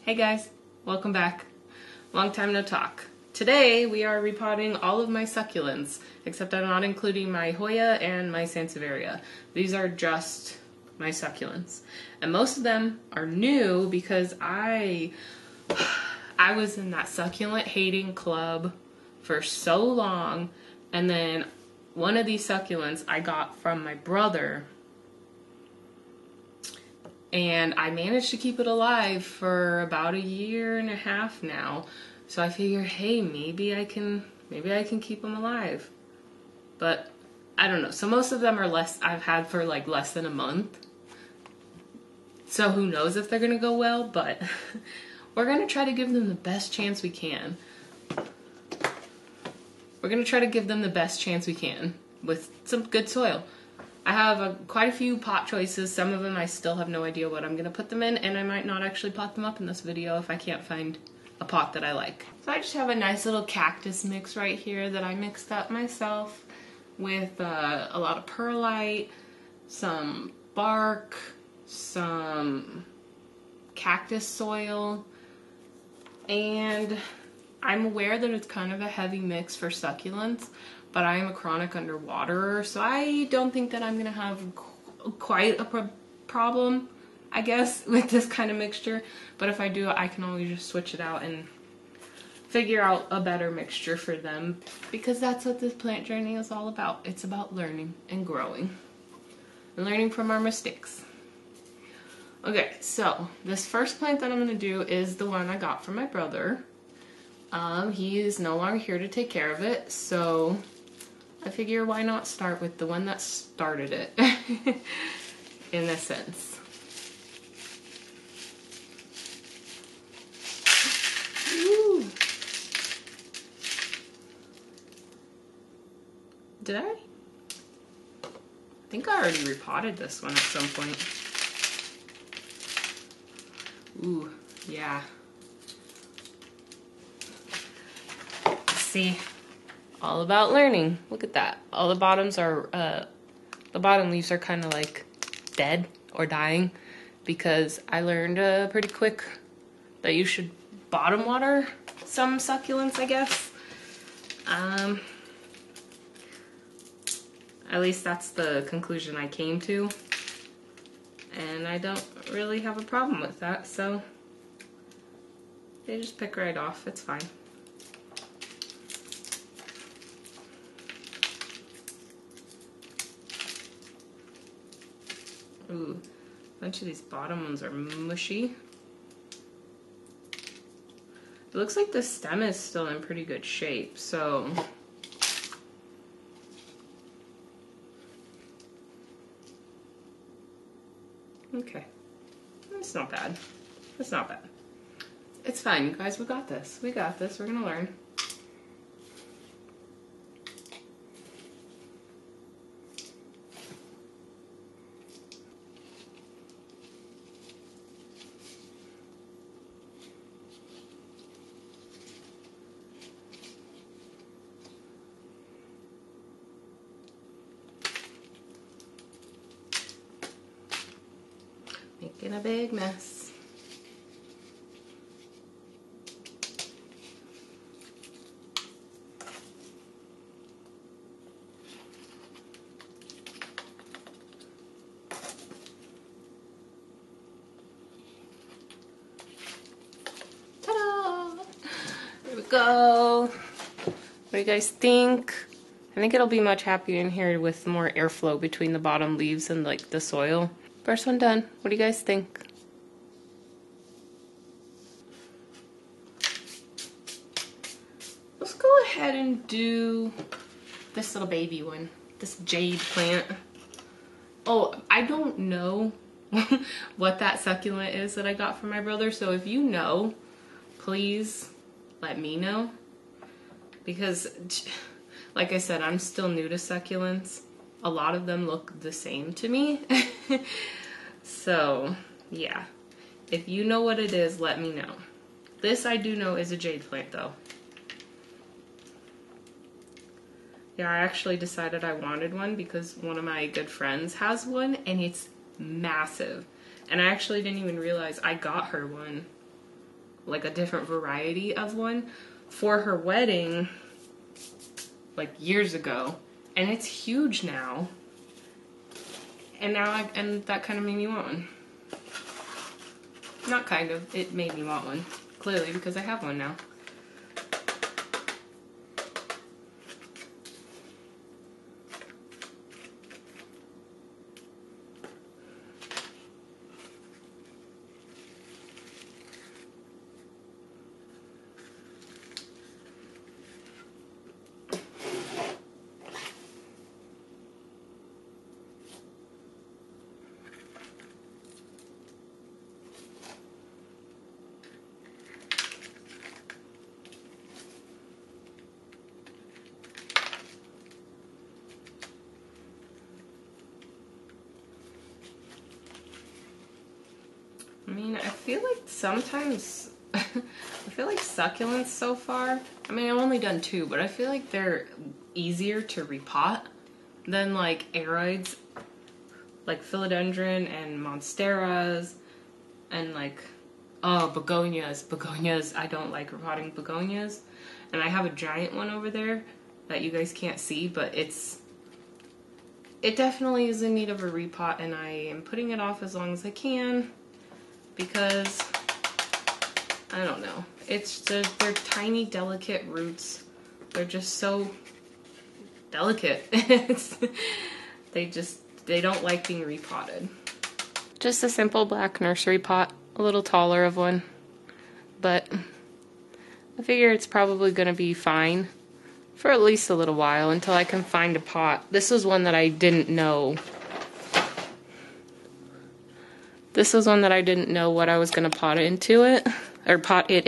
Hey guys, welcome back. Long time no talk. Today we are repotting all of my succulents, except I'm not including my Hoya and my Sansevieria. These are just my succulents. And most of them are new because I was in that succulent hating club for so long, and then one of these succulents I got from my brother, and I managed to keep it alive for about 1.5 years now. So I figure, hey, maybe I can keep them alive. But I don't know. So most of them are I've had for like less than a month. So who knows if they're gonna go well, but we're gonna try to give them the best chance we can. We're gonna try to give them the best chance we can with some good soil. I have quite a few pot choices. Some of them I still have no idea what I'm going to put them in, and I might not actually pot them up in this video if I can't find a pot that I like. So I just have a nice little cactus mix right here that I mixed up myself with a lot of perlite, some bark, some cactus soil, and I'm aware that it's kind of a heavy mix for succulents, but I am a chronic underwaterer, so I don't think that I'm going to have quite a problem, I guess, with this kind of mixture. But if I do, I can always just switch it out and figure out a better mixture for them, because that's what this plant journey is all about. It's about learning and growing and learning from our mistakes. Okay, so this first plant that I'm going to do is the one I got from my brother. He is no longer here to take care of it, so I figure why not start with the one that started it, in a sense. Ooh. Did I? I think I already repotted this one at some point. Ooh, yeah. See, all about learning. Look at that. All the bottoms are, the bottom leaves are kind of like dead or dying, because I learned pretty quick that you should bottom water some succulents, I guess. At least that's the conclusion I came to, and I don't really have a problem with that, so they just pick right off. It's fine. Ooh, a bunch of these bottom ones are mushy. It looks like the stem is still in pretty good shape, so okay. It's not bad. It's not bad. It's fine, you guys. We got this. We got this. We're gonna learn. Making a big mess. Ta-da! There we go. What do you guys think? I think it'll be much happier in here with more airflow between the bottom leaves and like the soil. First one done. What do you guys think? Let's go ahead and do this little baby one. This jade plant. Oh, I don't know what that succulent is that I got from my brother, so if you know, please let me know. Because, like I said, I'm still new to succulents. A lot of them look the same to me. So, yeah. If you know what it is, let me know. This I do know is a jade plant, though. Yeah, I actually decided I wanted one because one of my good friends has one, and it's massive. And I actually didn't even realize I got her one like a different variety of one for her wedding like years ago, and it's huge now. And now and that kind of made me want one. Not kind of, it made me want one, clearly, because I have one now. I mean, I feel like sometimes, I feel like succulents so far, I mean, I've only done 2, but I feel like they're easier to repot than like aroids, like philodendron and monsteras, and like, oh, begonias. Begonias, I don't like repotting begonias. And I have a giant one over there that you guys can't see, but it definitely is in need of a repot, and I am putting it off as long as I can. Because, I don't know, they're tiny, delicate roots. They're just so delicate. They don't like being repotted. Just a simple black nursery pot, a little taller of one. But I figure it's probably going to be fine for at least a little while until I can find a pot. This was one that I didn't know. This was one that I didn't know what I was going to pot it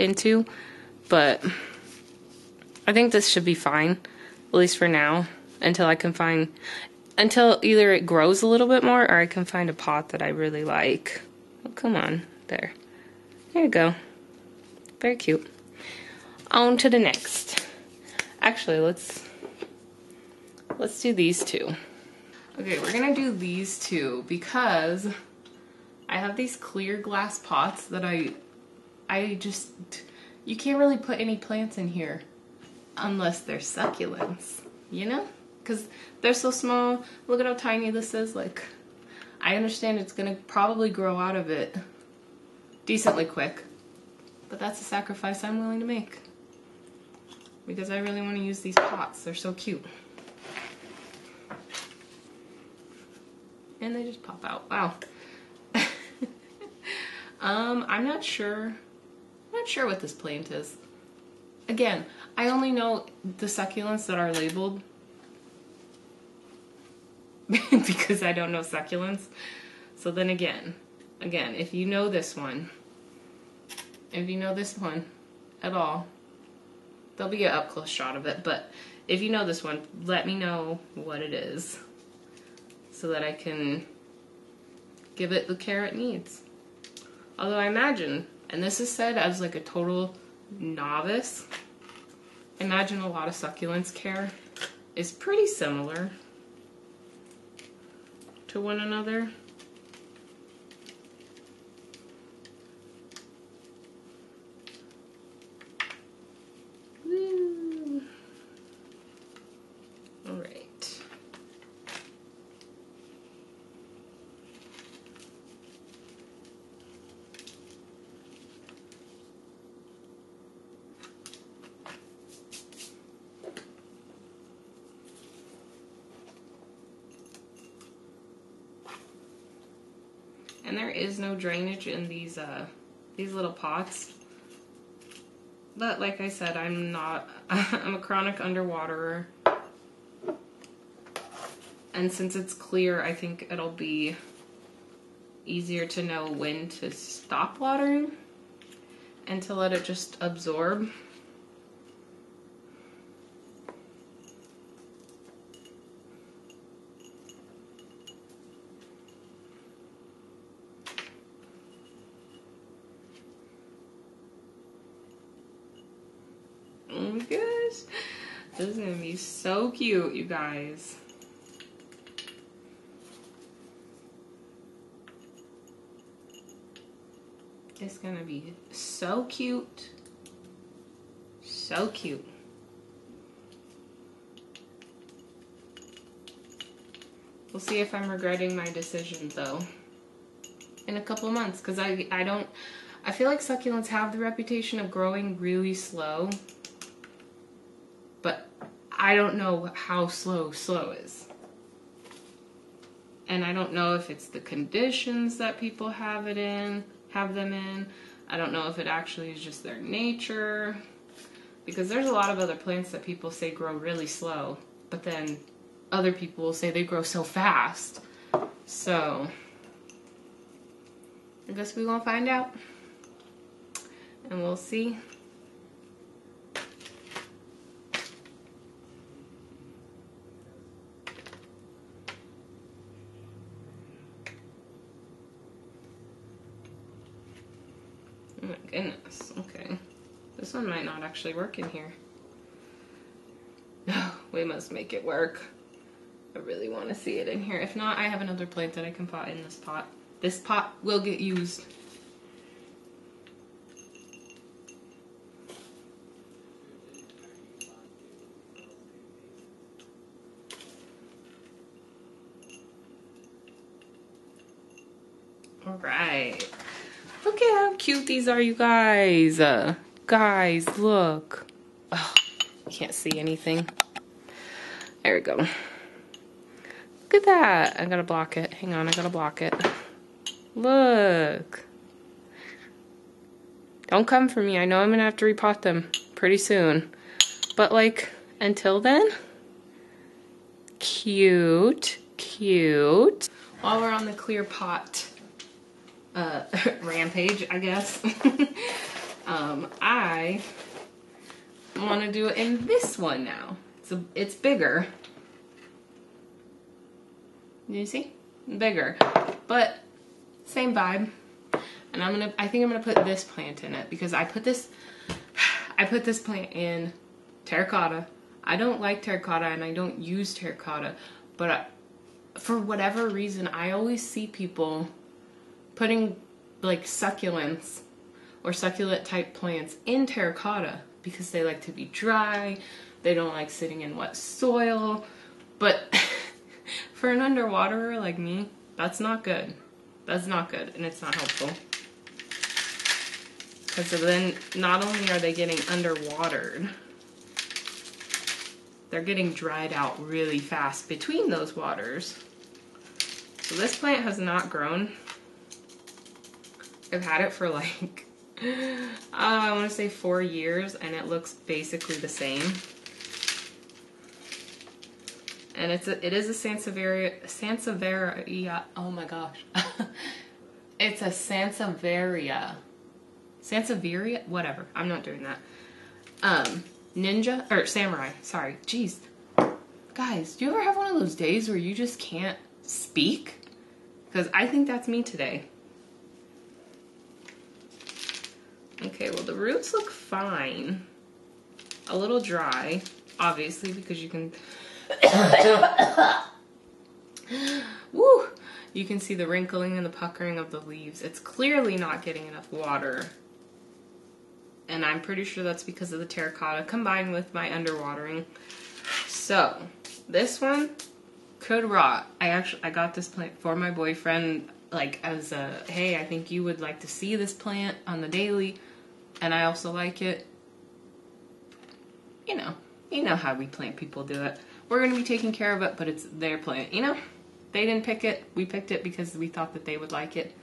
into, but I think this should be fine, at least for now, until I can find, until either it grows a little bit more or I can find a pot that I really like. Oh, come on, there you go. Very cute. On to the next. Actually, let's do these 2. Okay, we're gonna do these 2 because I have these clear glass pots that you can't really put any plants in here unless they're succulents, you know? Because they're so small. Look at how tiny this is. Like, I understand it's gonna probably grow out of it decently quick, but that's a sacrifice I'm willing to make because I really want to use these pots. They're so cute. And they just pop out. Wow. I'm not sure what this plant is. Again, I only know the succulents that are labeled because I don't know succulents. So then again, if you know this one at all, there'll be an up close shot of it, but if you know this one, let me know what it is so that I can give it the care it needs. Although I imagine, and this is said as like a total novice, imagine a lot of succulents care is pretty similar to one another. Woo. All right. And there is no drainage in these little pots. But like I said, I'm a chronic underwaterer. And since it's clear, I think it'll be easier to know when to stop watering and to let it just absorb. Oh my gosh, this is gonna be so cute, you guys. is gonna be so cute. So cute. We'll see if I'm regretting my decision though in a couple of months, because I feel like succulents have the reputation of growing really slow, but I don't know how slow is. And I don't know if it's the conditions that people have them in. I don't know if it actually is just their nature, because there's a lot of other plants that people say grow really slow, but then other people will say they grow so fast. So I guess we're gonna find out, and we'll see. Oh my goodness, okay. This one might not actually work in here. No, we must make it work. I really want to see it in here. If not, I have another plant that I can pot in this pot. This pot will get used. All right. Look at how cute these are, you guys. Guys, look. Oh, can't see anything. There we go. Look at that. I gotta block it. Hang on, I gotta block it. Look. Don't come for me. I know I'm gonna have to repot them pretty soon. But like, until then, cute, cute. While we're on the clear pot rampage, I guess, I want to do it in this one now. It's bigger. You see? Bigger, but same vibe. And I think I'm gonna put this plant in it, because I put this plant in terracotta. I don't like terracotta and I don't use terracotta, but for whatever reason, I always see people putting like succulents or succulent type plants in terracotta because they like to be dry. They don't like sitting in wet soil. But for an underwaterer like me, that's not good. That's not good, and it's not helpful. Because then not only are they getting underwatered, they're getting dried out really fast between those waters. So this plant has not grown. I've had it for like, I want to say 4 years, and it looks basically the same. And it is a Sansevieria, oh my gosh. It's a Sansevieria. Sansevieria? Whatever, I'm not doing that. Ninja, or samurai, sorry, jeez. Guys, do you ever have one of those days where you just can't speak? Because I think that's me today. Okay, well the roots look fine. A little dry, obviously, because you can... Woo! You can see the wrinkling and the puckering of the leaves. It's clearly not getting enough water. And I'm pretty sure that's because of the terracotta combined with my underwatering. So, this one could rot. I got this plant for my boyfriend, like as a, hey, I think you would like to see this plant on the daily. And I also like it. You know how we plant people do it. We're going to be taking care of it, but it's their plant, you know? They didn't pick it. We picked it because we thought that they would like it.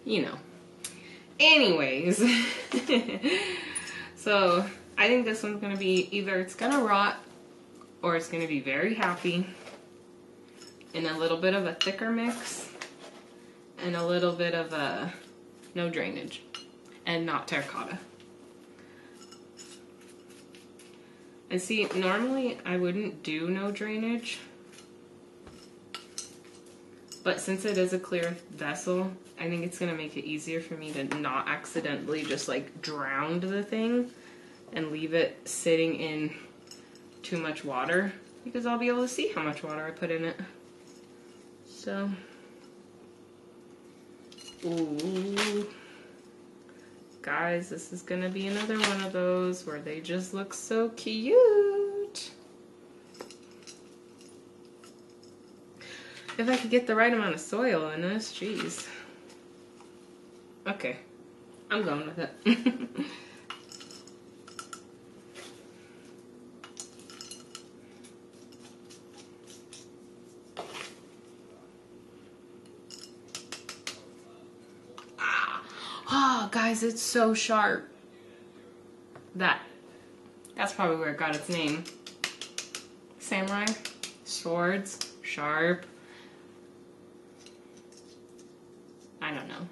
You know. Anyways. So, I think this one's going to be either it's going to rot or it's going to be very happy in a little bit of a thicker mix and a little bit of a no drainage and not terracotta. And see, normally I wouldn't do no drainage, but since it is a clear vessel, I think it's going to make it easier for me to not accidentally just like drown the thing and leave it sitting in too much water, because I'll be able to see how much water I put in it. So, ooh, Guys, this is gonna be another one of those where they just look so cute. If I could get the right amount of soil in this, jeez. Okay, I'm going with it. Oh, guys, it's so sharp. That's probably where it got its name. Samurai, swords, sharp. I don't know.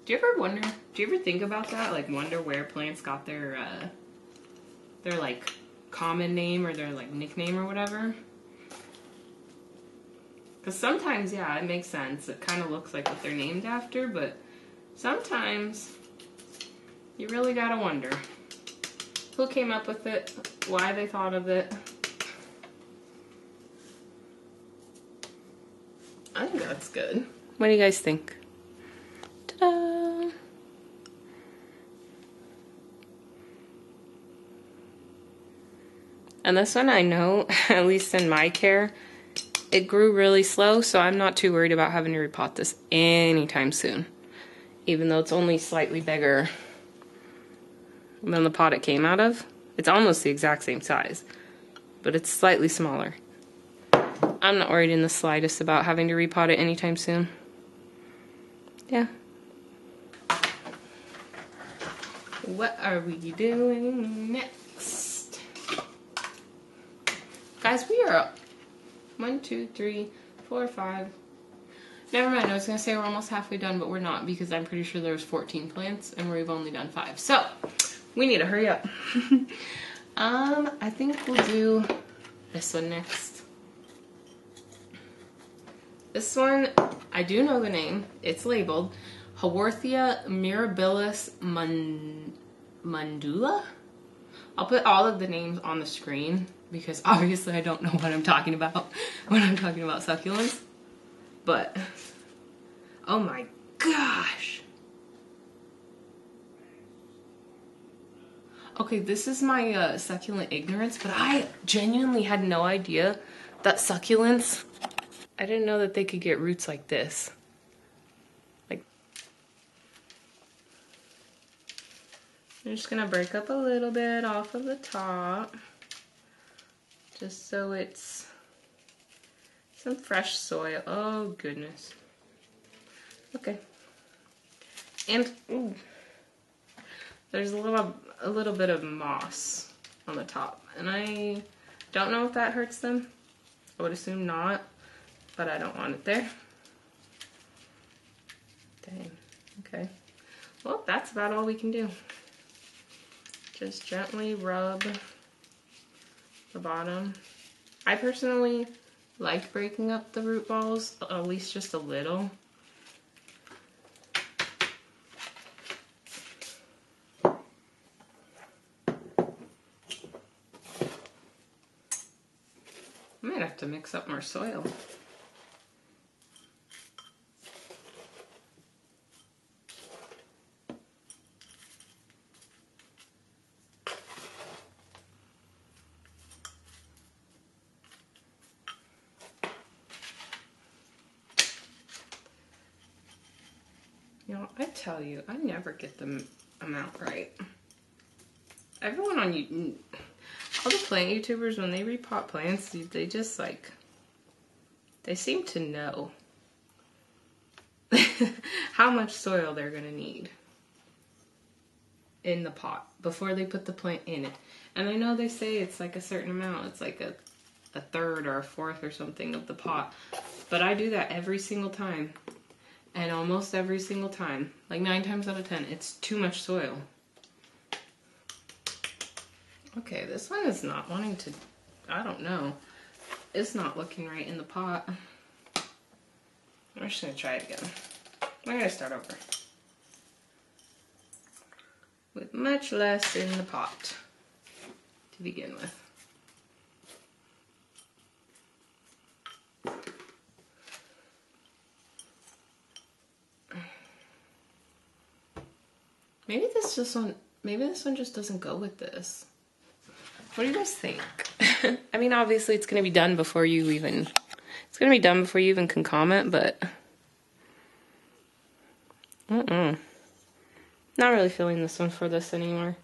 Do you ever think about that? Like, wonder where plants got their like common name or their like nickname or whatever? Because sometimes, yeah, it makes sense. It kind of looks like what they're named after, but sometimes you really gotta wonder who came up with it, why they thought of it. I think that's good. What do you guys think? Ta-da! And this one, I know, at least in my care, it grew really slow, so I'm not too worried about having to repot this anytime soon. Even though it's only slightly bigger than the pot it came out of. It's almost the exact same size, but it's slightly smaller. I'm not worried in the slightest about having to repot it anytime soon. Yeah. What are we doing next? Guys, we are up. 1, 2, 3, 4, 5. Never mind, I was going to say we're almost halfway done, but we're not because I'm pretty sure there's 14 plants and we've only done 5. So, we need to hurry up. I think we'll do this one next. This one, I do know the name. It's labeled Haworthia mirabilis mandula. I'll put all of the names on the screen because obviously I don't know what I'm talking about when I'm talking about succulents. But, oh my gosh. Okay, this is my succulent ignorance, but I genuinely had no idea that succulents, I didn't know that they could get roots like this. Like, I'm just gonna break up a little bit off of the top, just so it's some fresh soil. Oh goodness. Okay. And ooh, there's a little bit of moss on the top, and I don't know if that hurts them. I would assume not, but I don't want it there. Dang. Okay. Well, that's about all we can do. Just gently rub the bottom. I personally like breaking up the root balls, at least just a little. I might have to mix up more soil. You know, I tell you, I never get the amount right. Everyone on YouTube, all the plant YouTubers, when they repot plants, they just like, they seem to know how much soil they're gonna need in the pot before they put the plant in it. And I know they say it's like a certain amount, it's like a third or a fourth or something of the pot, but I do that every single time. And almost every single time, like 9 times out of 10, it's too much soil. Okay, this one is not wanting to, I don't know. It's not looking right in the pot. I'm just gonna try it again. I'm gonna start over. With much less in the pot to begin with. Maybe this one just doesn't go with this. What do you guys think? I mean, obviously it's gonna be done before you even can comment, but not really feeling this one for this anymore.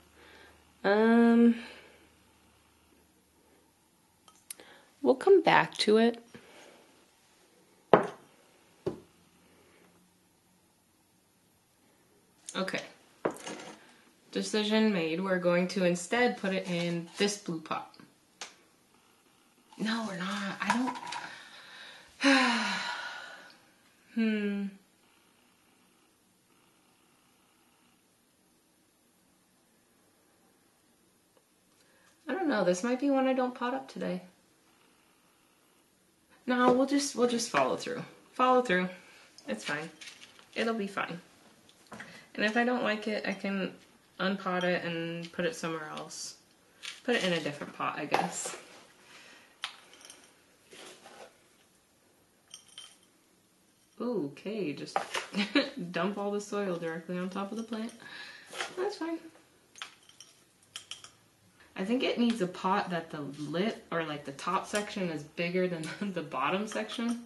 We'll come back to it. Okay. Decision made. We're going to instead put it in this blue pot. No, we're not. I don't... I don't know. This might be one I don't pot up today. No, we'll just follow through. Follow through. It's fine. It'll be fine. And if I don't like it, I can unpot it and put it somewhere else. Put it in a different pot, I guess. Ooh, okay, just dump all the soil directly on top of the plant. That's fine. I think it needs a pot that the lip, or like the top section, is bigger than the bottom section.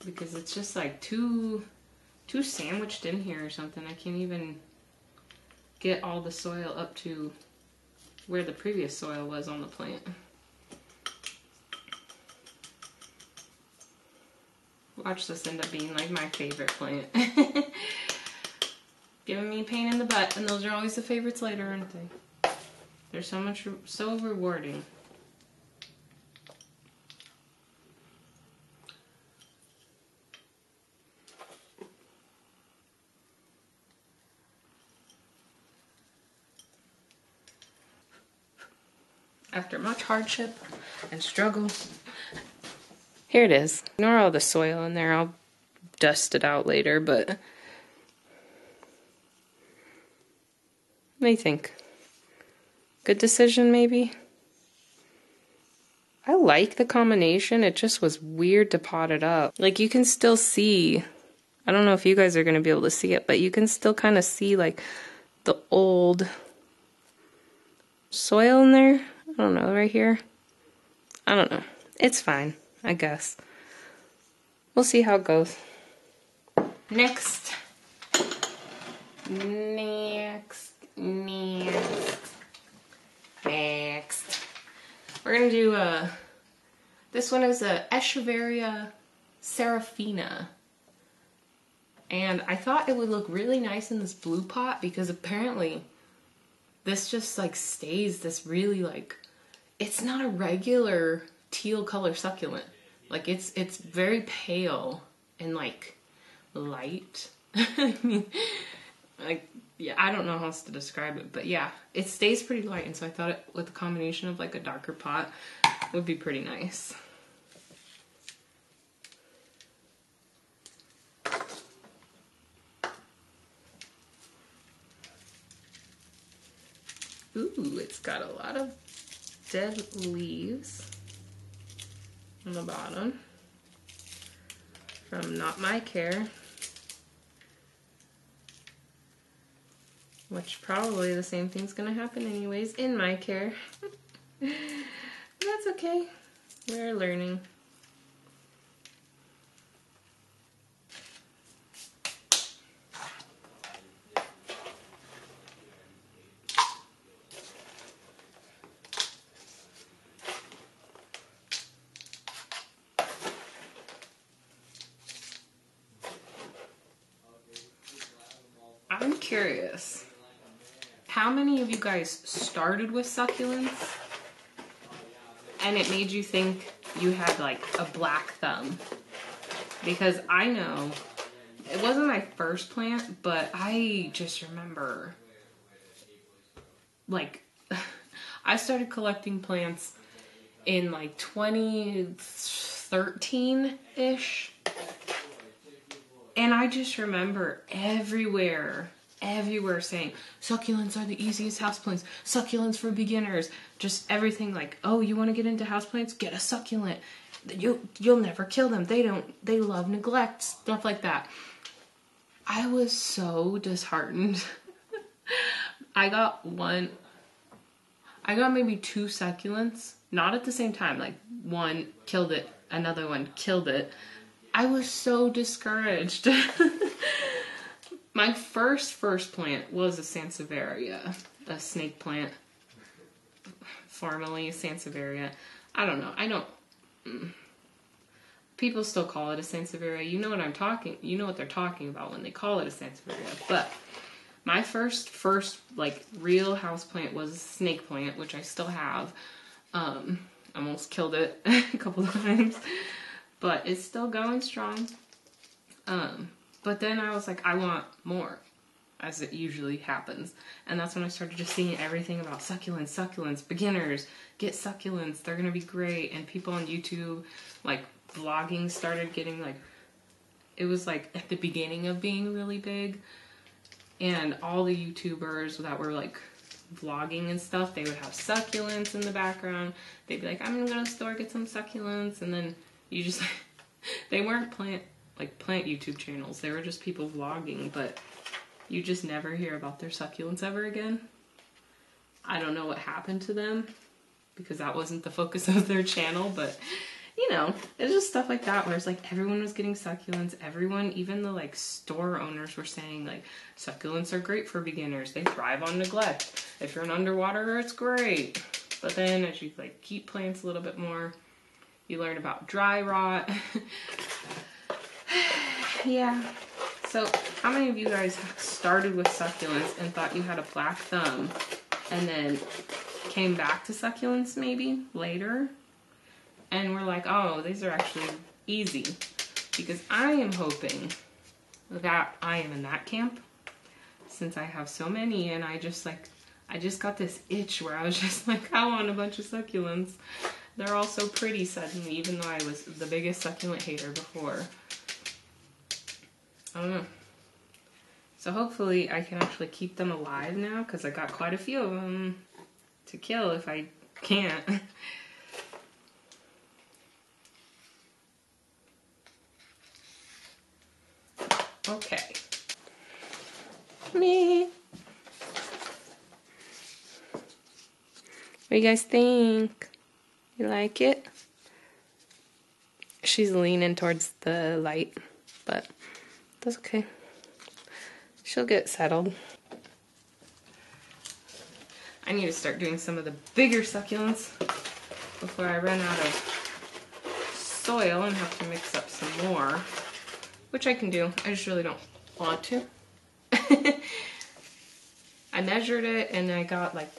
Because it's just like too sandwiched in here or something. I can't even get all the soil up to where the previous soil was on the plant. Watch this end up being like my favorite plant. Giving me a pain in the butt, and those are always the favorites later, aren't they? They're so rewarding. After much hardship and struggle, here it is. Ignore all the soil in there. I'll dust it out later, but what do you think? Good decision, maybe? I like the combination. It just was weird to pot it up. Like, you can still see, I don't know if you guys are going to be able to see it, but you can still kind of see, like, the old soil in there. I don't know, right here. I don't know. It's fine, I guess. We'll see how it goes. Next. We're gonna do this one is a Echeveria Seraphina. And I thought it would look really nice in this blue pot because apparently this just like stays this really like, it's not a regular teal color succulent. Like it's very pale and like light. I mean, like, yeah, I don't know how else to describe it, but yeah, it stays pretty light, and so I thought it, with a combination of like a darker pot, would be pretty nice. Ooh, it's got a lot of dead leaves on the bottom from Not My Care. Which probably the same thing's gonna happen anyways in My Care. That's okay. We're learning. I'm curious. How many of you guys started with succulents and it made you think you had like a black thumb? Because I know it wasn't my first plant, but I just remember like I started collecting plants in like 2013-ish. And I just remember everywhere saying, succulents are the easiest houseplants, succulents for beginners, just everything like, oh, you want to get into houseplants? Get a succulent. You'll never kill them. They love neglect, stuff like that. I was so disheartened. I got maybe 2 succulents, not at the same time. Like, one killed it, another one killed it. I was so discouraged. My first plant was a Sansevieria, a snake plant, formerly Sansevieria. I don't know. People still call it a Sansevieria. You know what they're talking about when they call it a Sansevieria. But my first like real house plant was a snake plant, which I still have. Almost killed it a couple of times, but it's still going strong. But then I was like, I want more, as it usually happens. And that's when I started just seeing everything about succulents, beginners, get succulents, they're gonna be great. And people on YouTube, like, vlogging started getting, like, it was like at the beginning of being really big. And all the YouTubers that were like vlogging and stuff, they would have succulents in the background. They'd be like, I'm gonna go to the store, get some succulents. And then you just, they weren't plant YouTube channels. They were just people vlogging, but you just never hear about their succulents ever again. I don't know what happened to them, because that wasn't the focus of their channel, but you know, it's just stuff like that where it's like everyone was getting succulents. Everyone, even the like store owners, were saying like succulents are great for beginners. They thrive on neglect. If you're an underwaterer, it's great. But then as you like keep plants a little bit more, you learn about dry rot. Yeah. So how many of you guys started with succulents and thought you had a black thumb and then came back to succulents maybe later? And we're like, oh, these are actually easy. Because I am hoping that I am in that camp, since I have so many, and I just got this itch where I was just like, I want a bunch of succulents. They're all so pretty suddenly, even though I was the biggest succulent hater before. I don't know. So hopefully I can actually keep them alive now, because I got quite a few of them to kill if I can't. Okay. Me. What do you guys think? You like it? She's leaning towards the light, but that's okay. She'll get settled. I need to start doing some of the bigger succulents before I run out of soil and have to mix up some more. Which I can do, I just really don't want to. I measured it and I got like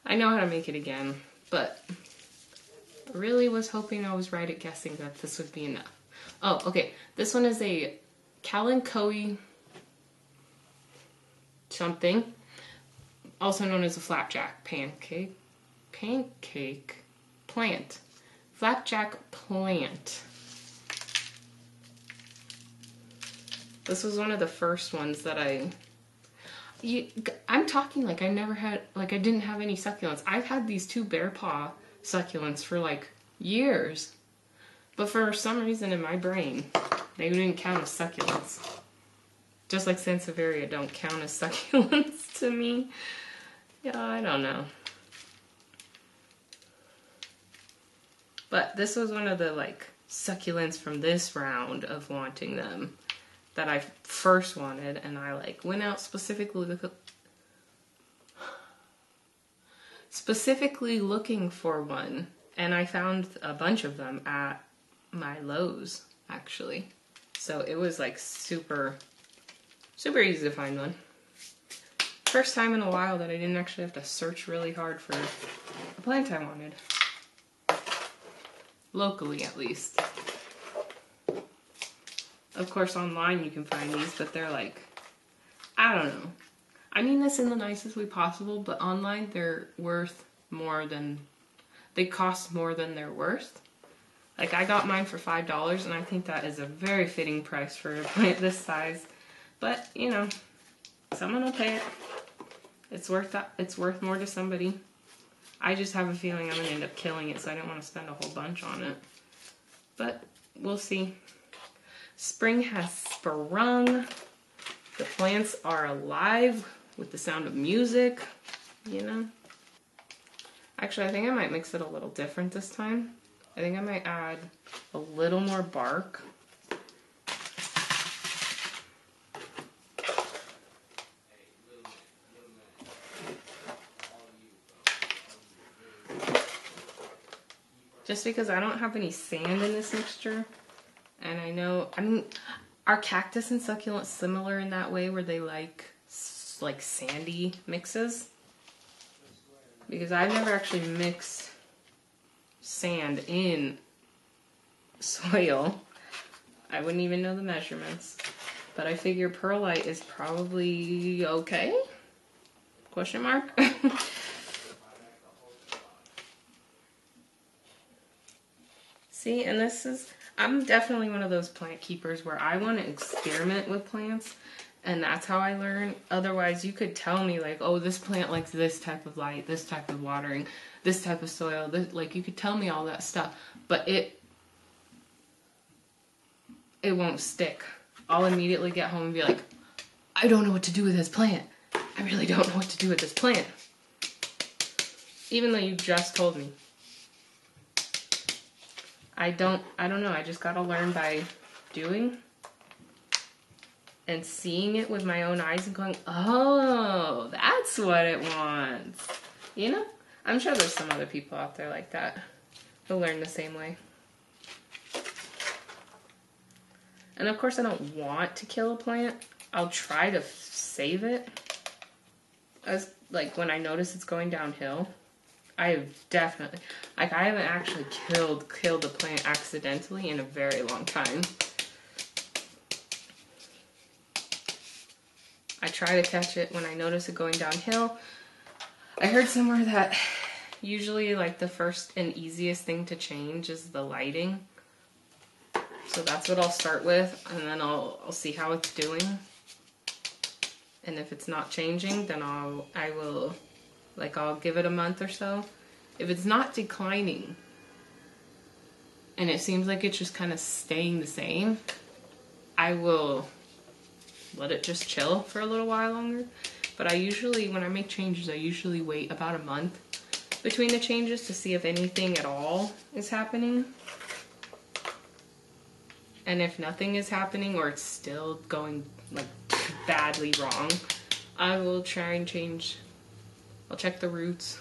I know how to make it again, but I really was hoping I was right at guessing that this would be enough. Oh, okay, this one is a Kalanchoe something, also known as a flapjack pancake plant. Flapjack plant. This was one of the first ones that I'm talking like I never had, like I didn't have any succulents. I've had these 2 bear paw succulents for like years. But for some reason in my brain, they didn't count as succulents. Just like Sansevieria don't count as succulents to me. Yeah, I don't know. But this was one of the like succulents from this round of wanting them that I first wanted, and I like went out specifically looking for one, and I found a bunch of them at my Lowe's actually. So it was like super easy to find one. First time in a while that I didn't actually have to search really hard for a plant I wanted. Locally, at least. Of course, online you can find these, but they're like, I don't know. I mean this in the nicest way possible, but online they're worth more than, they cost more than they're worth. Like, I got mine for $5, and I think that is a very fitting price for a plant this size. But, you know, someone will pay it. It's worth that. It's worth more to somebody. I just have a feeling I'm going to end up killing it, so I didn't want to spend a whole bunch on it. But we'll see. Spring has sprung. The plants are alive with the sound of music, you know? Actually, I think I might mix it a little different this time. I think I might add a little more bark. Just because I don't have any sand in this mixture. And I know, I mean, are cactus and succulents similar in that way where they like sandy mixes? Because I've never actually mixed sand in soil. I wouldn't even know the measurements. But I figure perlite is probably okay? Question mark? See, and this is, I'm definitely one of those plant keepers where I want to experiment with plants, and that's how I learn. Otherwise, you could tell me like, oh, this plant likes this type of light, this type of watering, this type of soil, this, like you could tell me all that stuff, but it won't stick. I'll immediately get home and be like, I don't know what to do with this plant. I really don't know what to do with this plant. Even though you just told me. I don't know, I just gotta learn by doing and seeing it with my own eyes and going, oh, that's what it wants. You know? I'm sure there's some other people out there like that who learn the same way. And of course I don't want to kill a plant. I'll try to save it. As like when I notice it's going downhill. I have definitely, like I haven't actually killed a plant accidentally in a very long time. I try to catch it when I notice it going downhill. I heard somewhere that usually like the first and easiest thing to change is the lighting. So that's what I'll start with, and then I'll see how it's doing. And if it's not changing, then I'll give it a month or so. If it's not declining and it seems like it's just kind of staying the same, I will let it just chill for a little while longer. But I usually, when I make changes, I usually wait about a month between the changes to see if anything at all is happening. And if nothing is happening or it's still going like badly wrong, I will try and change. I'll check the roots.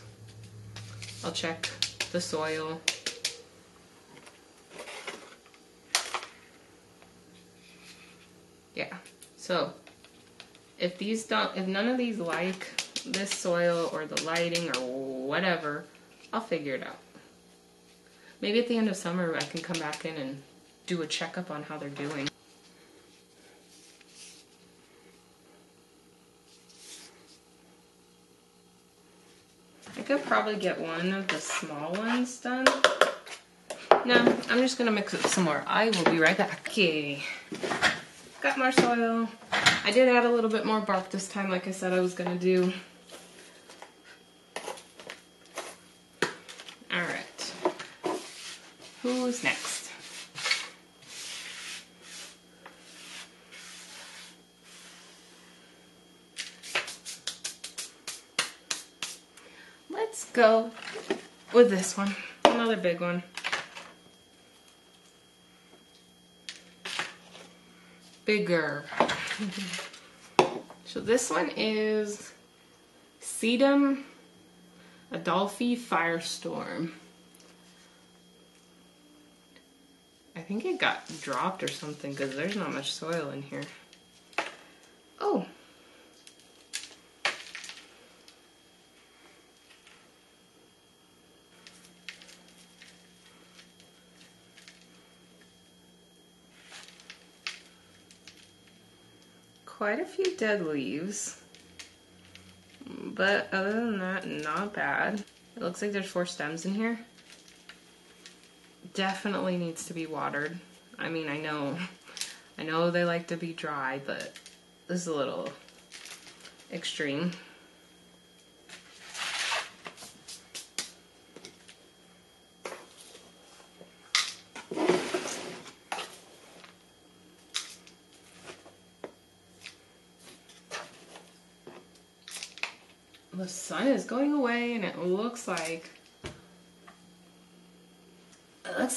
I'll check the soil. Yeah. So if none of these like this soil or the lighting or whatever, I'll figure it out. Maybe at the end of summer I can come back in and do a checkup on how they're doing. I could probably get one of the small ones done. No, I'm just gonna mix it some more. I will be right back. Okay, got more soil. I did add a little bit more bark this time, like I said I was gonna do. All right, who's next? Let's go with this one, another big one. Bigger. So this one is Sedum Adolphi Firestorm. I think it got dropped or something because there's not much soil in here. Oh. Quite a few dead leaves, but other than that, not bad. It looks like there's 4 stems in here. Definitely needs to be watered. I mean, I know they like to be dry, but this is a little extreme. the sun is going away and it looks like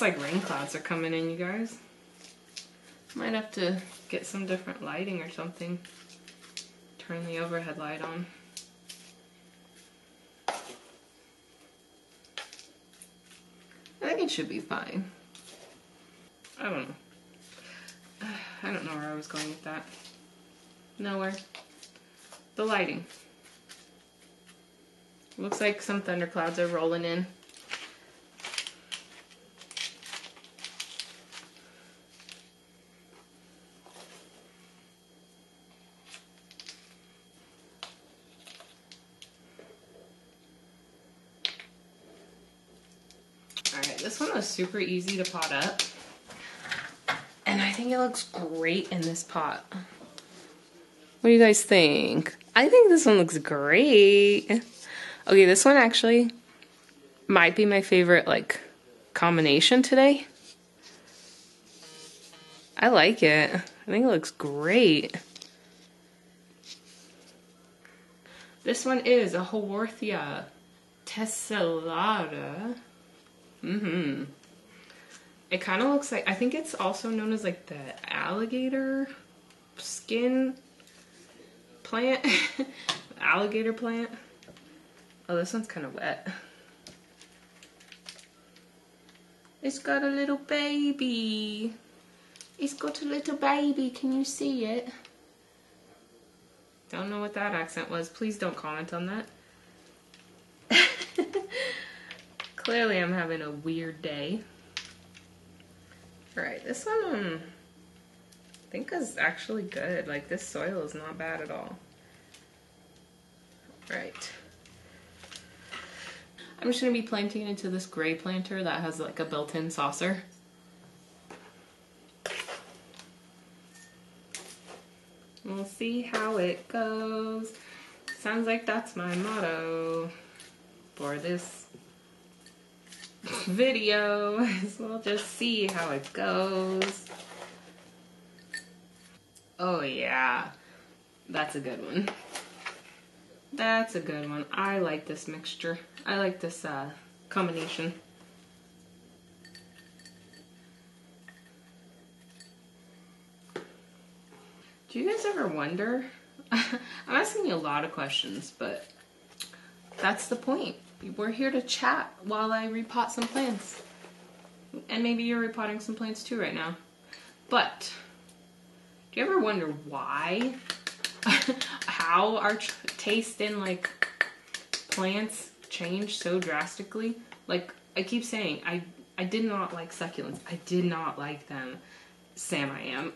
rain clouds are coming in, you guys. Might have to get some different lighting or something. Turn the overhead light on. I think it should be fine. I don't know. I don't know where I was going with that. Nowhere. The lighting. Looks like some thunderclouds are rolling in. Alright, this one was super easy to pot up. And I think it looks great in this pot. What do you guys think? I think this one looks great. Okay, this one actually might be my favorite, like, combination today. I like it. I think it looks great. This one is a Haworthia tessellata. It kind of looks like, I think it's also known as like the alligator skin plant. Alligator plant. Oh, this one's kind of wet. It's got a little baby. It's got a little baby. Can you see it? Don't know what that accent was. Please don't comment on that. Clearly I'm having a weird day. Alright, this one I think is actually good. Like, this soil is not bad at all. Right. I'm just going to be planting it into this gray planter that has like a built-in saucer. We'll see how it goes. Sounds like that's my motto for this video. So we'll just see how it goes. Oh yeah, that's a good one. That's a good one. I like this mixture. I like this combination. Do you guys ever wonder? I'm asking you a lot of questions, but that's the point. We're here to chat while I repot some plants. And maybe you're repotting some plants too right now. But do you ever wonder why? How our taste in like plants change so drastically? Like I keep saying, I did not like succulents. I did not like them. Sam, I am.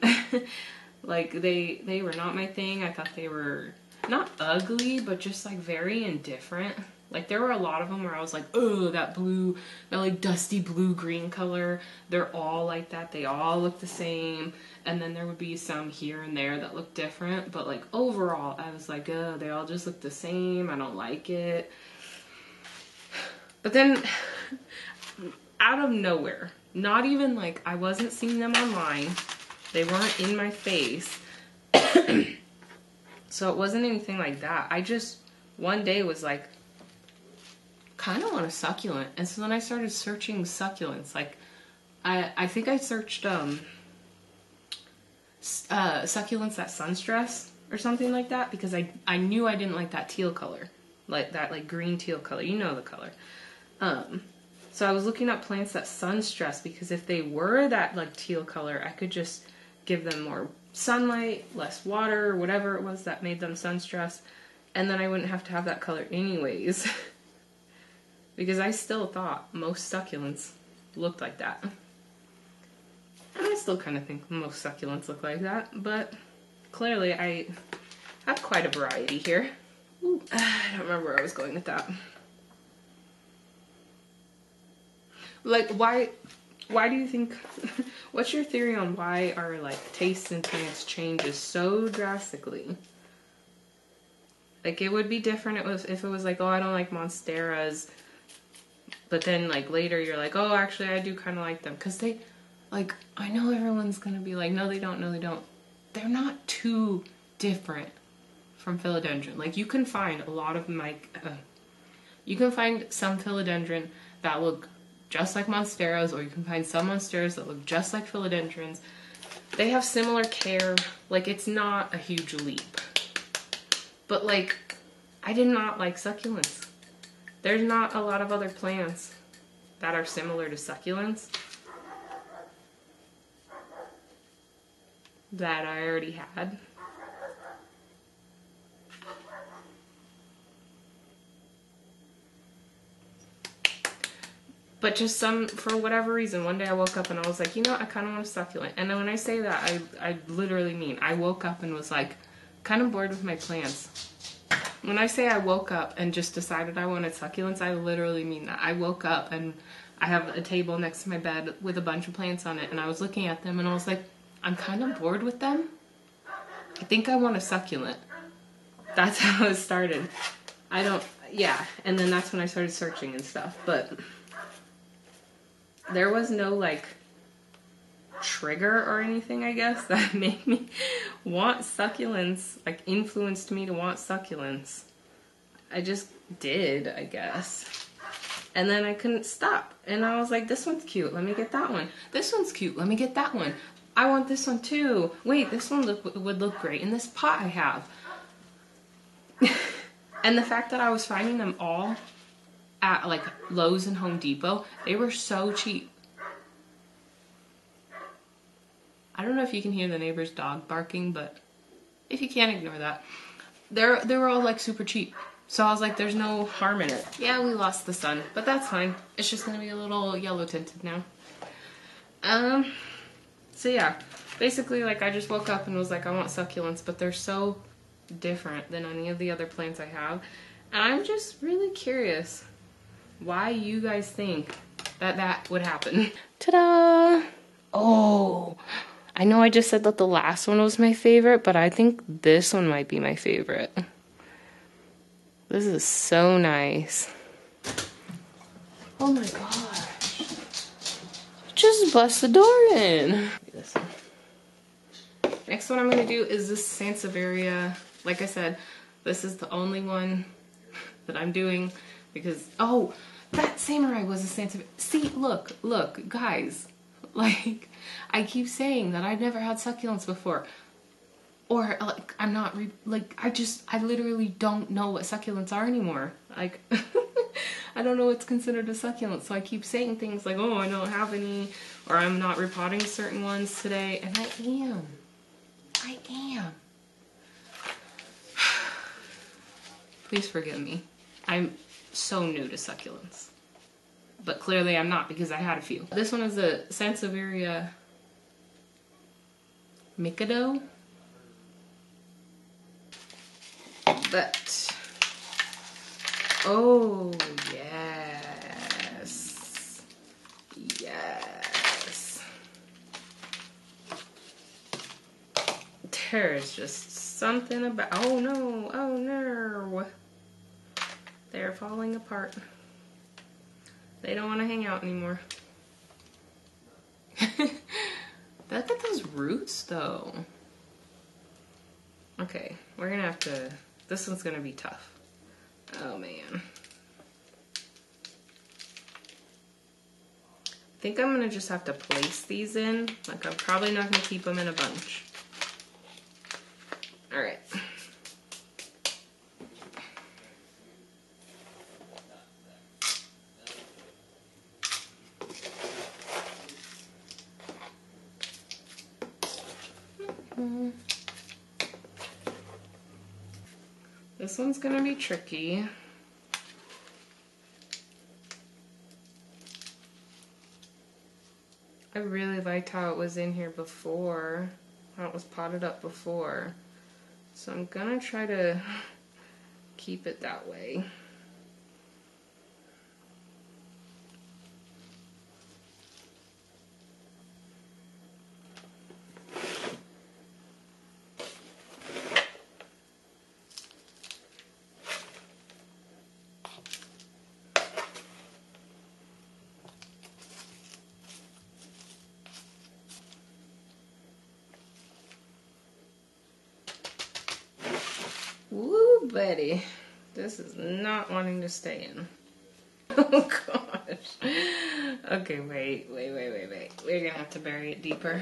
Like they were not my thing. I thought they were not ugly, but just like very indifferent. Like there were a lot of them where I was like, oh, that blue, that like dusty blue-green color. They're all like that. They all look the same. And then there would be some here and there that looked different. But like overall, I was like, oh, they all just look the same. I don't like it. But then out of nowhere, not even like I wasn't seeing them online. They weren't in my face. So it wasn't anything like that. I just one day was like, kind of want a succulent. And so then I started searching succulents. Like I think I searched succulents that sun stress or something like that, because I knew I didn't like that teal color, like that like green teal color, you know the color. So I was looking up plants that sun stress, because if they were that like teal color, I could just give them more sunlight, less water, whatever it was that made them sun stress, and then I wouldn't have to have that color anyways. Because I still thought most succulents looked like that. And I still kind of think most succulents look like that, but clearly I have quite a variety here. Ooh, I don't remember where I was going with that. Like, why do you think, what's your theory on why our like taste in plants changes so drastically? Like, it would be different if it was like, oh, I don't like monsteras. But then, like, later you're like, oh, actually, I do kind of like them. Because they, like, I know everyone's going to be like, no, they don't, no, they don't. They're not too different from philodendron. Like, you can find a lot of you can find some philodendron that look just like monsteras, or you can find some monsteras that look just like philodendrons. They have similar care. Like, it's not a huge leap. But, like, I did not like succulents. There's not a lot of other plants that are similar to succulents that I already had. But just for whatever reason, one day I woke up and I was like, you know what, I kind of want a succulent. And then when I say that, I literally mean, I woke up and was like, kind of bored with my plants. When I say I woke up and just decided I wanted succulents, I literally mean that. I woke up and I have a table next to my bed with a bunch of plants on it, and I was looking at them and I was like, I'm kind of bored with them. I think I want a succulent. That's how it started. Yeah, and then that's when I started searching and stuff, but there was no, like, trigger or anything, I guess, that made me want succulents, like, influenced me to want succulents. I just did, I guess. And then I couldn't stop. And I was like, this one's cute, let me get that one. This one's cute, let me get that one. I want this one too. Wait, this one would look great in this pot I have. And the fact that I was finding them all at, like, Lowe's and Home Depot, they were so cheap. I don't know if you can hear the neighbor's dog barking, but if you can't, ignore that. They were all, like, super cheap. So I was like, there's no harm in it. Yeah, we lost the sun, but that's fine. It's just gonna be a little yellow tinted now. So yeah, basically, like, I just woke up and was like, I want succulents, but they're so different than any of the other plants I have. And I'm just really curious why you guys think that would happen. Ta-da! Oh, I know I just said that the last one was my favorite, but I think this one might be my favorite. This is so nice. Oh my gosh. Just bust the door in. This one. Next one I'm going to do is this Sansevieria. Like I said, this is the only one that I'm doing because, oh, that samurai was a Sansevieria. See, look, guys. Like, I keep saying that I've never had succulents before. Or, like, I'm not, I literally don't know what succulents are anymore. Like, I don't know what's considered a succulent, so I keep saying things like, oh, I don't have any, or I'm not repotting certain ones today, and I am. Please forgive me. I'm so new to succulents. But clearly I'm not, because I had a few. This one is a Sansevieria Mikado. But, oh, yes. Yes. There is just something about, oh no. They're falling apart. They don't want to hang out anymore. Look at those roots, though. Okay, we're gonna have to, this one's gonna be tough. Oh man. I think I'm gonna just have to place these in. Like, I'm probably not gonna keep them in a bunch. Alright. This one's gonna be tricky. I really liked how it was in here before, how it was potted up before. So I'm gonna try to keep it that way. buddy. This is not wanting to stay in. Oh gosh. Okay, wait. We're gonna have to bury it deeper.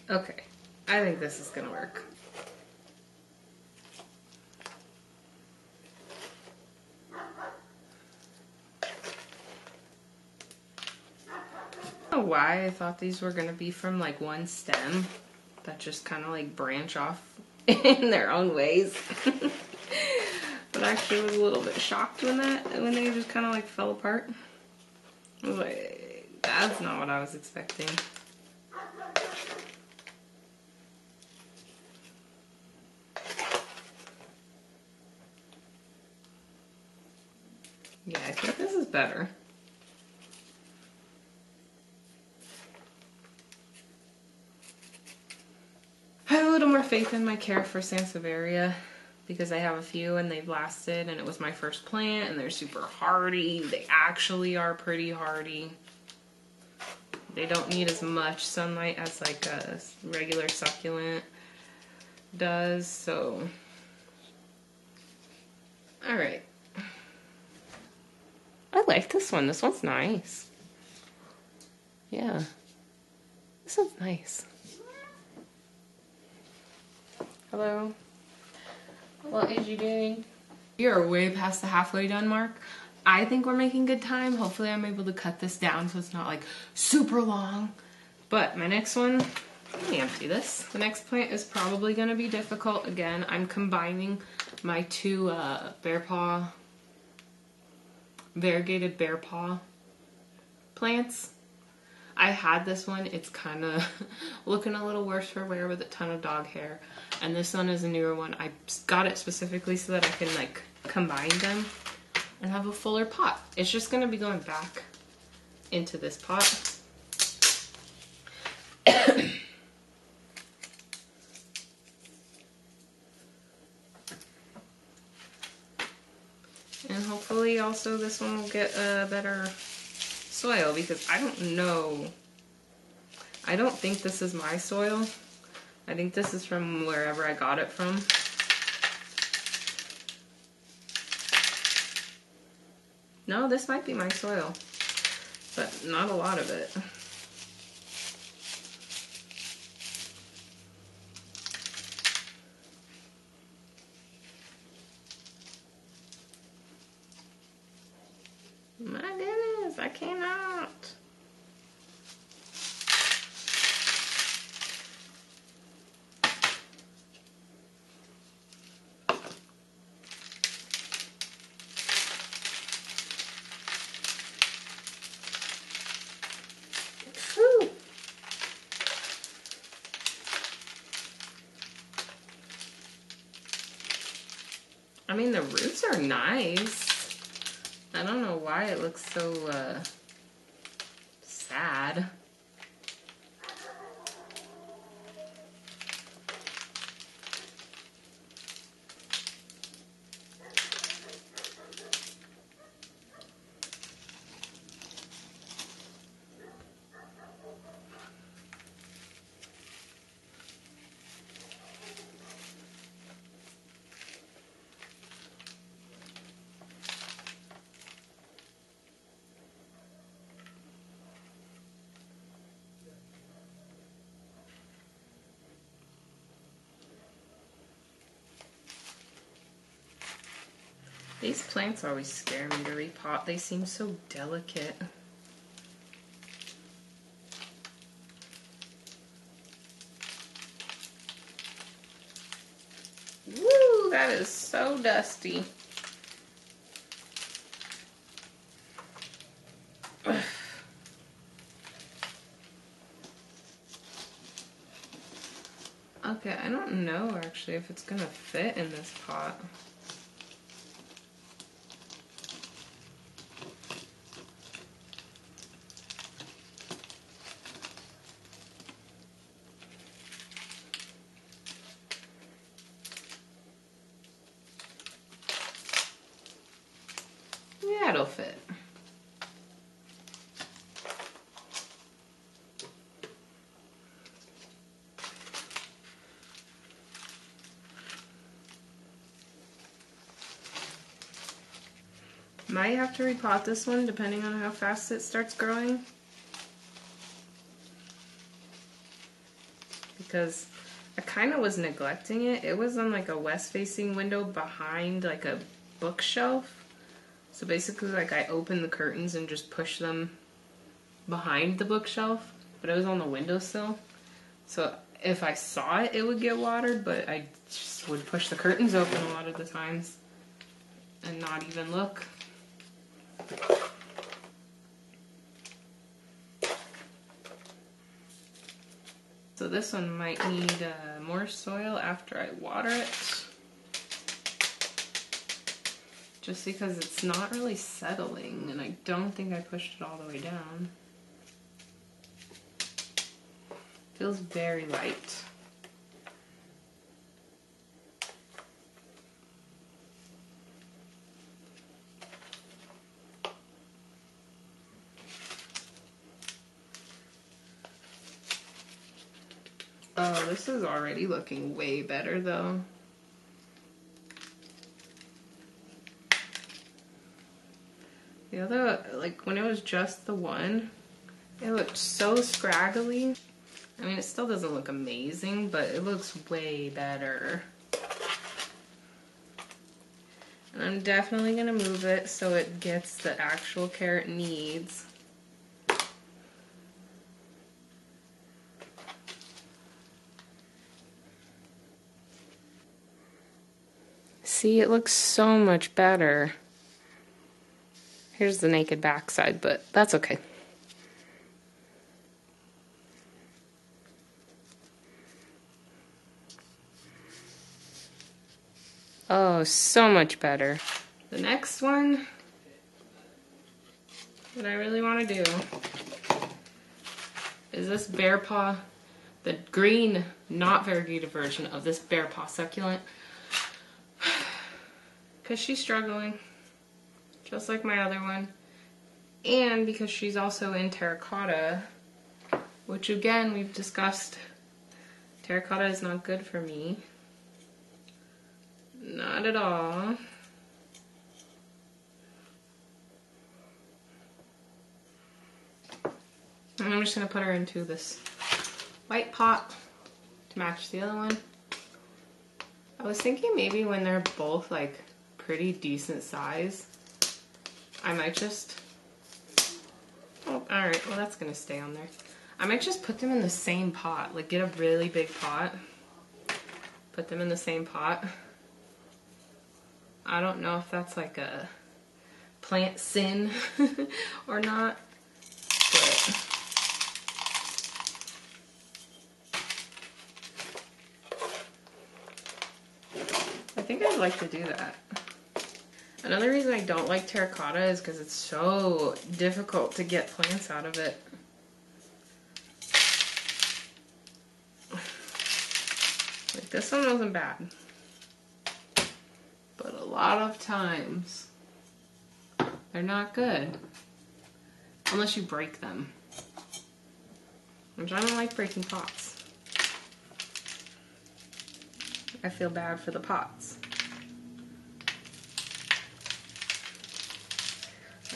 Okay, I think this is gonna work. I don't know why I thought these were gonna be from like one stem that just kind of like branch off in their own ways. But I actually was a little bit shocked when they just kind of like fell apart. I was like, that's not what I was expecting. Yeah, I think this is better. I have a little more faith in my care for Sansevieria because I have a few and they've lasted, and it was my first plant and they're super hardy. They actually are pretty hardy. They don't need as much sunlight as like a regular succulent does, so. All right. I like this one. This one's nice. Yeah. This one's nice. Hello? What is you doing? We are way past the halfway done mark. I think we're making good time. Hopefully I'm able to cut this down so it's not like super long. But my next one, let me empty this. The next plant is probably going to be difficult. Again, I'm combining my two variegated bear paw plants. I had this one. It's kind of looking a little worse for wear with a ton of dog hair. And this one is a newer one. I got it specifically so that I can like combine them and have a fuller pot. It's just going to be going back into this pot. And hopefully also this one will get a better soil, because I don't know. I don't think this is my soil. I think this is from wherever I got it from. No, this might be my soil, but not a lot of it. My goodness, I cannot. Whew. I mean, the roots are nice. I don't know why it looks so sad. These plants always scare me to repot. They seem so delicate. Woo, that is so dusty. Okay, I don't know actually if it's gonna fit in this pot. fit. Might have to repot this one depending on how fast it starts growing, because I kind of was neglecting it. It was on like a west facing window behind like a bookshelf. So basically like I opened the curtains and just pushed them behind the bookshelf, but it was on the windowsill. So if I saw it, it would get watered, but I just would push the curtains open a lot of the times and not even look. So this one might need more soil after I water it, just because it's not really settling, and I don't think I pushed it all the way down. Feels very light. Oh, this is already looking way better though. The other, like when it was just the one, it looked so scraggly. I mean, it still doesn't look amazing, but it looks way better. And I'm definitely gonna move it so it gets the actual care it needs. See, it looks so much better. Here's the naked backside, but that's okay. Oh, so much better. The next one that I really want to do is this bear paw, the green, not variegated version of this bear paw succulent. Because she's struggling, just like my other one. And because she's also in terracotta, which again, we've discussed, terracotta is not good for me. Not at all. And I'm just gonna put her into this white pot to match the other one. I was thinking maybe when they're both like pretty decent size, I might just, oh, alright, well that's gonna stay on there. I might just put them in the same pot, like get a really big pot, put them in the same pot. I don't know if that's like a plant sin or not, but I think I'd like to do that. Another reason I don't like terracotta is because it's so difficult to get plants out of it. Like this one wasn't bad, but a lot of times they're not good unless you break them, which I don't like breaking pots. I feel bad for the pots.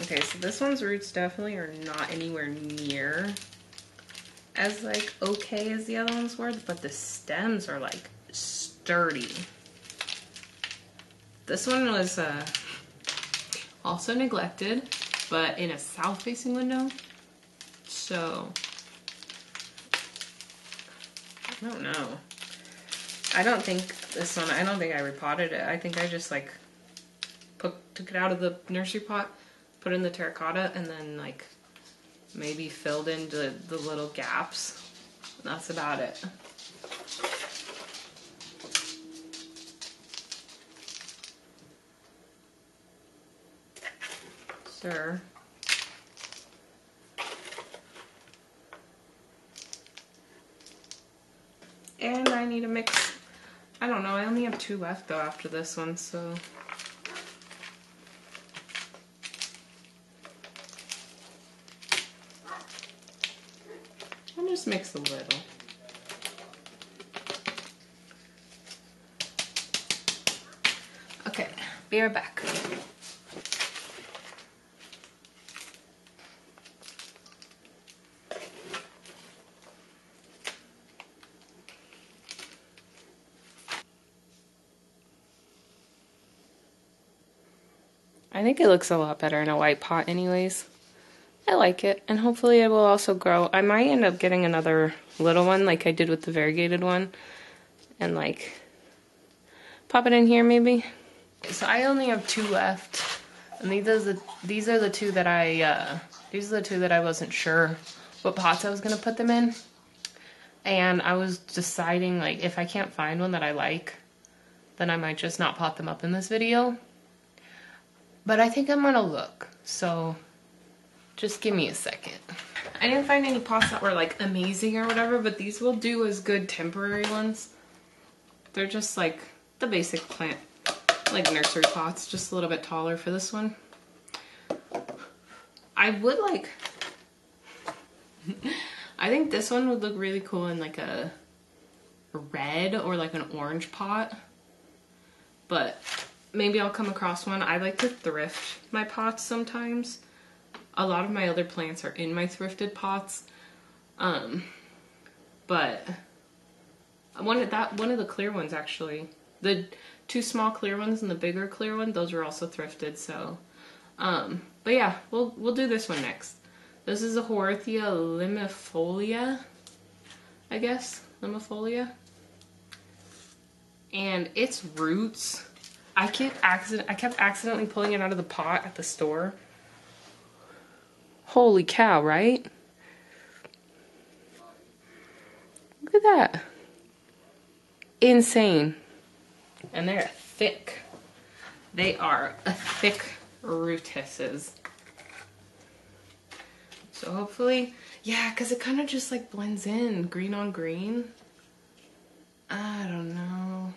Okay, so this one's roots definitely are not anywhere near as like okay as the other ones were, but the stems are like sturdy. This one was also neglected, but in a south facing window, so I don't know. I don't think this one, I don't think I repotted it. I think I just like took it out of the nursery pot, put it in the terracotta, and then like maybe filled in the little gaps. That's about it. Sir. And I need to mix, I don't know, I only have 2 left though after this one, so I'll just mix a little. Okay, be right back. I think it looks a lot better in a white pot anyways. I like it, and hopefully it will also grow. I might end up getting another little one like I did with the variegated one, and like pop it in here maybe. So I only have 2 left, and these are the two that I wasn't sure what pots I was gonna put them in, and I was deciding like if I can't find one that I like, then I might just not pot them up in this video. But I think I'm gonna look, so just give me a second. I didn't find any pots that were like amazing or whatever, but these will do as good temporary ones. They're just like the basic plant, like nursery pots, just a little bit taller for this one. I would like, I think this one would look really cool in like a red or like an orange pot, but maybe I'll come across one. I like to thrift my pots sometimes. A lot of my other plants are in my thrifted pots, but one of the clear ones actually, the 2 small clear ones and the bigger clear one, those are also thrifted. So, but yeah, we'll do this one next. This is a Horthia limifolia, I guess, limifolia, and its roots. I kept accidentally pulling it out of the pot at the store. Holy cow, right? Look at that. Insane. And they're thick. They are thick rootuses. So hopefully, yeah, because it kind of just like blends in, green on green. I don't know.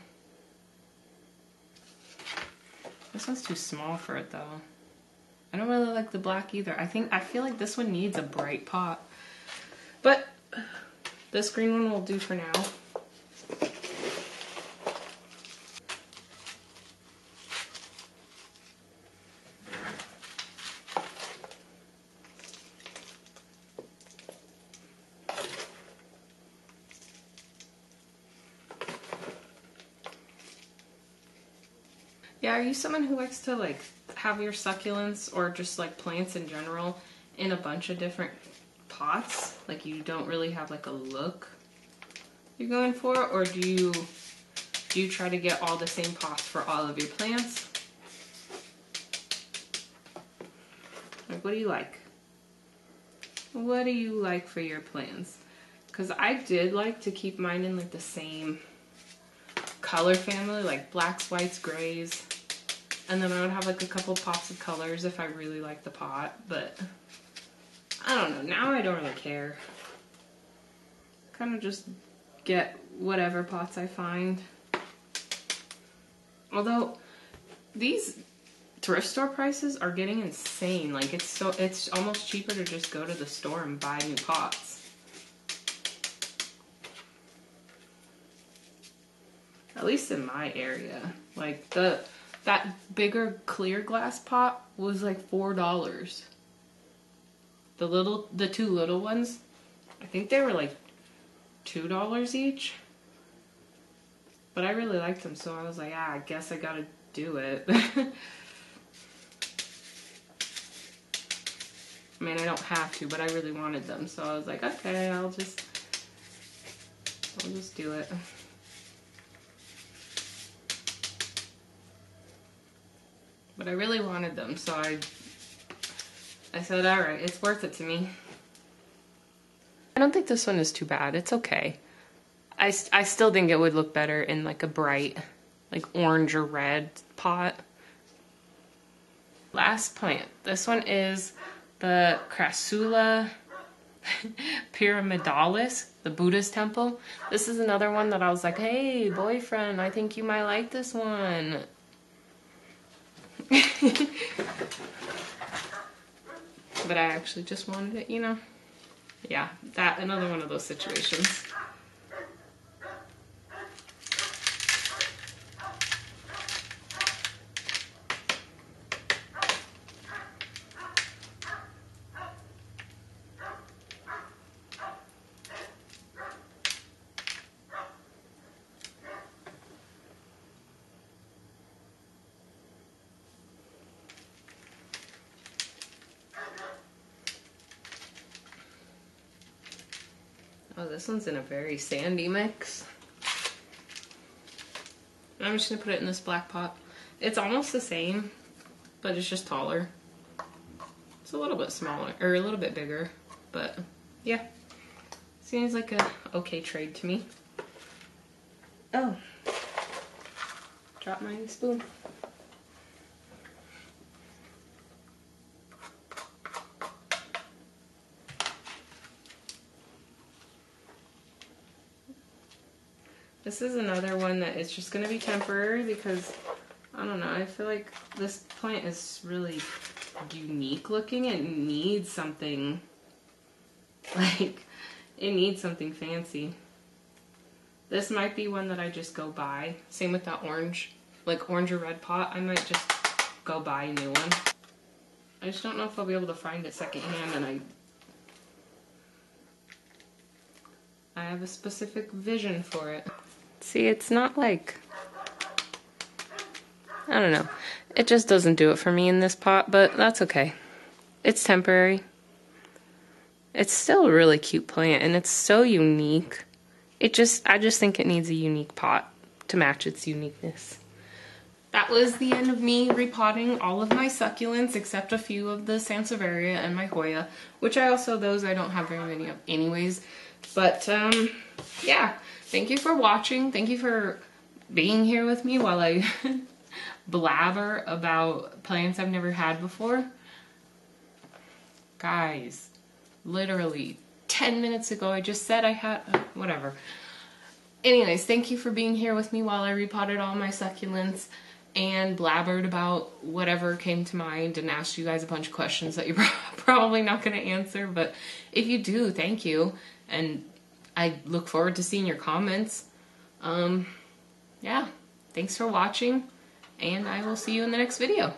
This one's too small for it though. I don't really like the black either. I feel like this one needs a bright pot. But this green one will do for now. Yeah, are you someone who likes to like have your succulents or just like plants in general in a bunch of different pots? Like you don't really have like a look you're going for, or do you try to get all the same pots for all of your plants? Like what do you like? What do you like for your plants? Because I did like to keep mine in like the same color family, like blacks, whites, grays. And then I would have like a couple pops of colors if I really like the pot, but I don't know. Now I don't really care. Kind of just get whatever pots I find. Although these thrift store prices are getting insane. Like it's almost cheaper to just go to the store and buy new pots. At least in my area. Like that bigger clear glass pot was like $4. The 2 little ones, I think they were like $2 each. But I really liked them, so I was like, I guess I gotta do it. I mean, I don't have to, but I really wanted them, so I was like, okay, I'll just do it. But I really wanted them, so I said, alright, it's worth it to me. I don't think this one is too bad. It's okay. I still think it would look better in like a bright, like orange or red pot. Last plant. This one is the Crassula pyramidalis, the Buddhist temple. This is another one that I was like, hey, boyfriend, I think you might like this one. But I actually just wanted it, you know. Yeah, that, another one of those situations. Oh, this one's in a very sandy mix. I'm just gonna put it in this black pot. It's almost the same, but it's just taller. It's a little bit smaller, or a little bit bigger, but yeah. Seems like a okay trade to me. Oh, drop my spoon. This is another one that is just going to be temporary because, I don't know, I feel like this plant is really unique looking. It needs something, like, it needs something fancy. This might be one that I just go buy. Same with that orange, like orange or red pot. I might just go buy a new one. I just don't know if I'll be able to find it secondhand, and I have a specific vision for it. See, it's not like, I don't know. It just doesn't do it for me in this pot, but that's okay. It's temporary. It's still a really cute plant, and it's so unique. I just think it needs a unique pot to match its uniqueness. That was the end of me repotting all of my succulents, except a few of the Sansevieria and my Hoya, which those I don't have very many of anyways. But, yeah. Thank you for watching. Thank you for being here with me while I blabber about plants I've never had before. Guys, literally 10 minutes ago I just said I had, whatever. Anyways, thank you for being here with me while I repotted all my succulents and blabbered about whatever came to mind and asked you guys a bunch of questions that you're probably not going to answer, but if you do, thank you. And I look forward to seeing your comments. Yeah, thanks for watching, and I will see you in the next video.